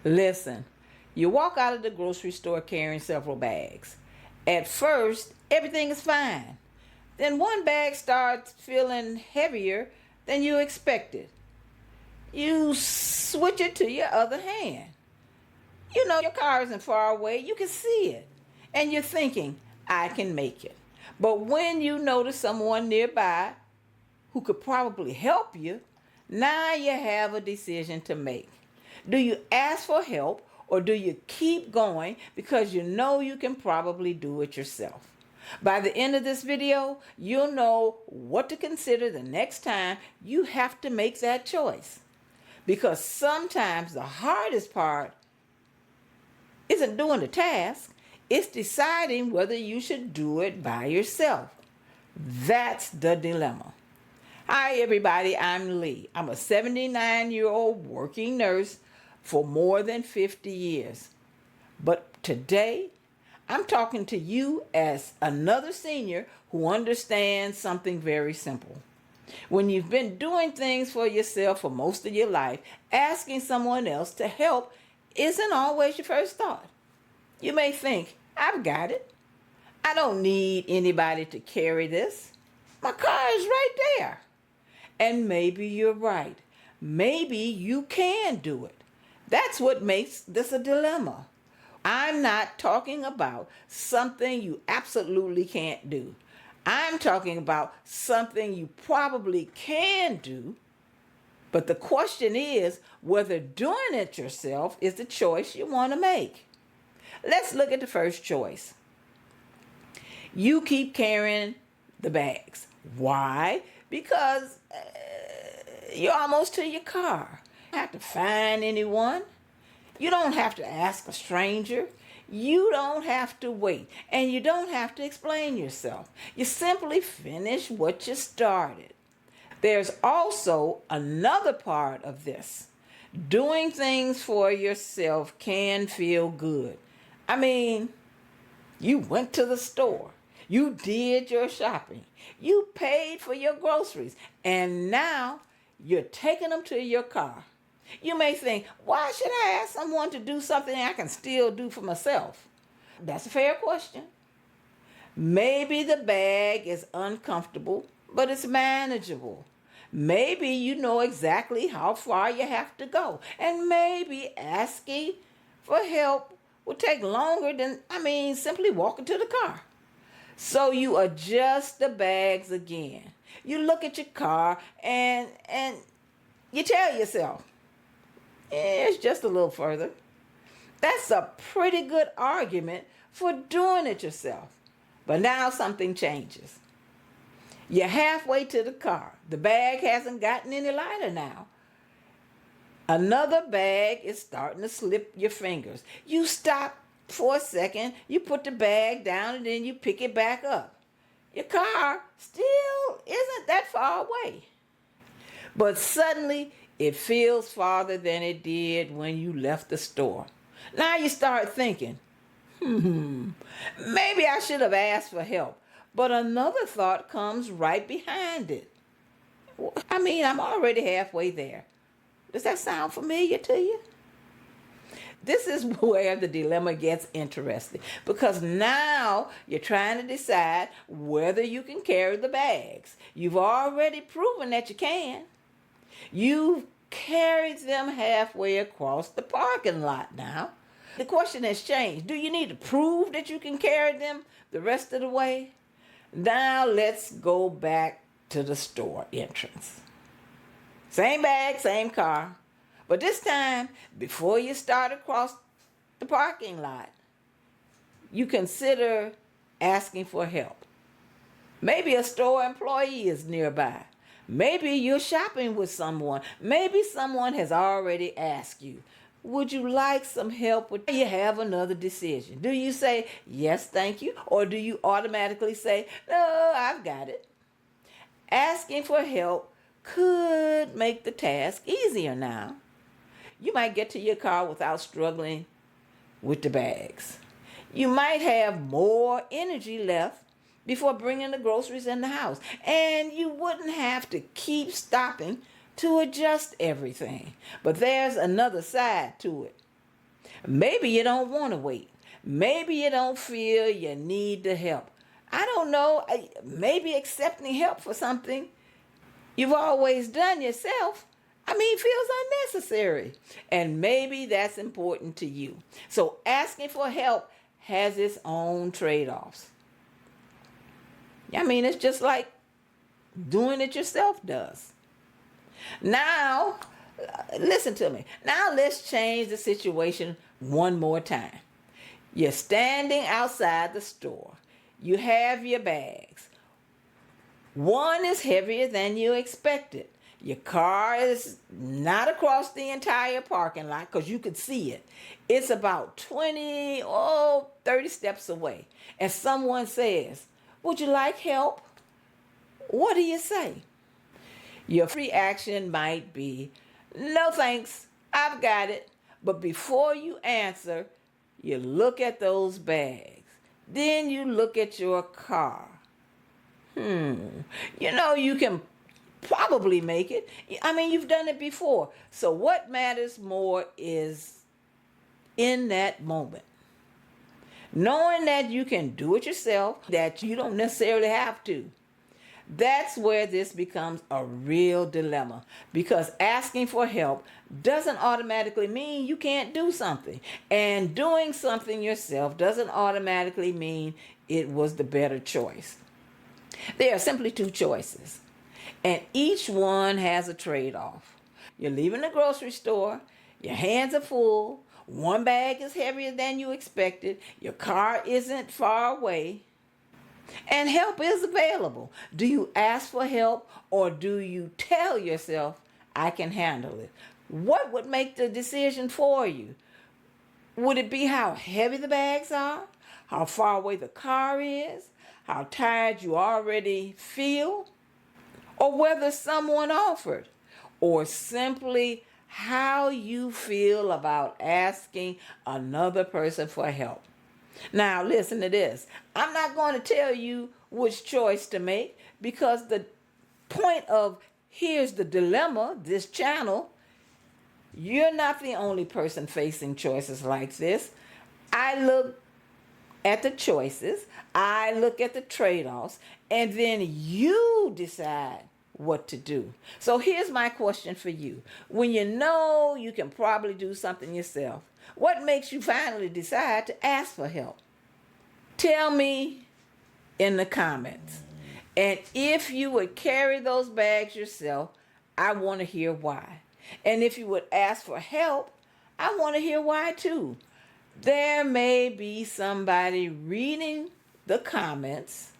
Listen, you walk out of the grocery store carrying several bags. At first, everything is fine. Then one bag starts feeling heavier than you expected. You switch it to your other hand. You know your car isn't far away, you can see it. And you're thinking, I can make it. But when you notice someone nearby who could probably help you, now you have a decision to make. Do you ask for help or do you keep going because you know you can probably do it yourself? By the end of this video, you'll know what to consider the next time you have to make that choice. Because sometimes the hardest part isn't doing the task, it's deciding whether you should do it by yourself. That's the dilemma. Hi everybody, I'm Lee. I'm a 79-year-old working nurse for more than 50 years. But today, I'm talking to you as another senior who understands something very simple. When you've been doing things for yourself for most of your life, asking someone else to help isn't always your first thought. You may think, I've got it. I don't need anybody to carry this. My car is right there. And maybe you're right. Maybe you can do it. That's what makes this a dilemma. I'm not talking about something you absolutely can't do. I'm talking about something you probably can do, but the question is whether doing it yourself is the choice you want to make. Let's look at the first choice. You keep carrying the bags. Why? Because you're almost to your car. You don't have to find anyone. You don't have to ask a stranger. You don't have to wait. And you don't have to explain yourself. You simply finish what you started. There's also another part of this. Doing things for yourself can feel good. I mean, you went to the store. You did your shopping. You paid for your groceries. And now you're taking them to your car. You may think, why should I ask someone to do something I can still do for myself? That's a fair question. Maybe the bag is uncomfortable, but it's manageable. Maybe you know exactly how far you have to go. And maybe asking for help will take longer than, simply walking to the car. So you adjust the bags again. You look at your car and you tell yourself, it's just a little further. That's a pretty good argument for doing it yourself. But now something changes. You're halfway to the car. The bag hasn't gotten any lighter now. Another bag is starting to slip your fingers. You stop for a second, you put the bag down, and then you pick it back up. Your car still isn't that far away. But suddenly, it feels farther than it did when you left the store. Now you start thinking, maybe I should have asked for help. But another thought comes right behind it. I'm already halfway there. Does that sound familiar to you? This is where the dilemma gets interesting, because now you're trying to decide whether you can carry the bags. You've already proven that you can. You've carried them halfway across the parking lot now. The question has changed. Do you need to prove that you can carry them the rest of the way? Now let's go back to the store entrance. Same bag, same car. But this time, before you start across the parking lot, you consider asking for help. Maybe a store employee is nearby. Maybe you're shopping with someone. Maybe someone has already asked you, would you like some help with? You have another decision. Do you say, yes, thank you? Or do you automatically say, no, I've got it? Asking for help could make the task easier now. You might get to your car without struggling with the bags. You might have more energy left before bringing the groceries in the house. And you wouldn't have to keep stopping to adjust everything. But there's another side to it. Maybe you don't want to wait. Maybe you don't feel you need the help. I don't know. Maybe accepting help for something you've always done yourself, feels unnecessary. And maybe that's important to you. So asking for help has its own trade-offs. It's just like doing it yourself does. Now, listen to me. Now let's change the situation one more time. You're standing outside the store. You have your bags. One is heavier than you expected. Your car is not across the entire parking lot because you could see it. It's about 20 or 30 steps away. And someone says, "Would you like help?" What do you say? Your reaction might be, "No thanks, I've got it." But before you answer, you look at those bags. Then you look at your car. You can probably make it. You've done it before. So what matters more is in that moment, knowing that you can do it yourself, that you don't necessarily have to. That's where this becomes a real dilemma, because asking for help doesn't automatically mean you can't do something. And doing something yourself doesn't automatically mean it was the better choice. There are simply two choices, and each one has a trade-off. You're leaving the grocery store, your hands are full, one bag is heavier than you expected, your car isn't far away, and help is available. Do you ask for help, or do you tell yourself, "I can handle it"? What would make the decision for you? Would it be how heavy the bags are? How far away the car is? How tired you already feel? Or whether someone offered? Or simply how you feel about asking another person for help? Now, listen to this. I'm not going to tell you which choice to make, because the point of Here's the Dilemma, this channel, you're not the only person facing choices like this. I look at the choices, I look at the trade-offs, and then you decide what to do. So here's my question for you. When you know you can probably do something yourself, what makes you finally decide to ask for help? Tell me in the comments. And if you would carry those bags yourself, I want to hear why. And if you would ask for help, I want to hear why too. There may be somebody reading the comments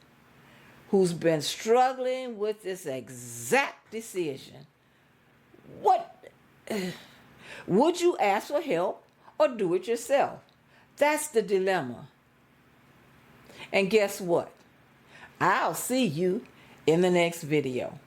who's been struggling with this exact decision. Would you ask for help or do it yourself? That's the dilemma. And guess what? I'll see you in the next video.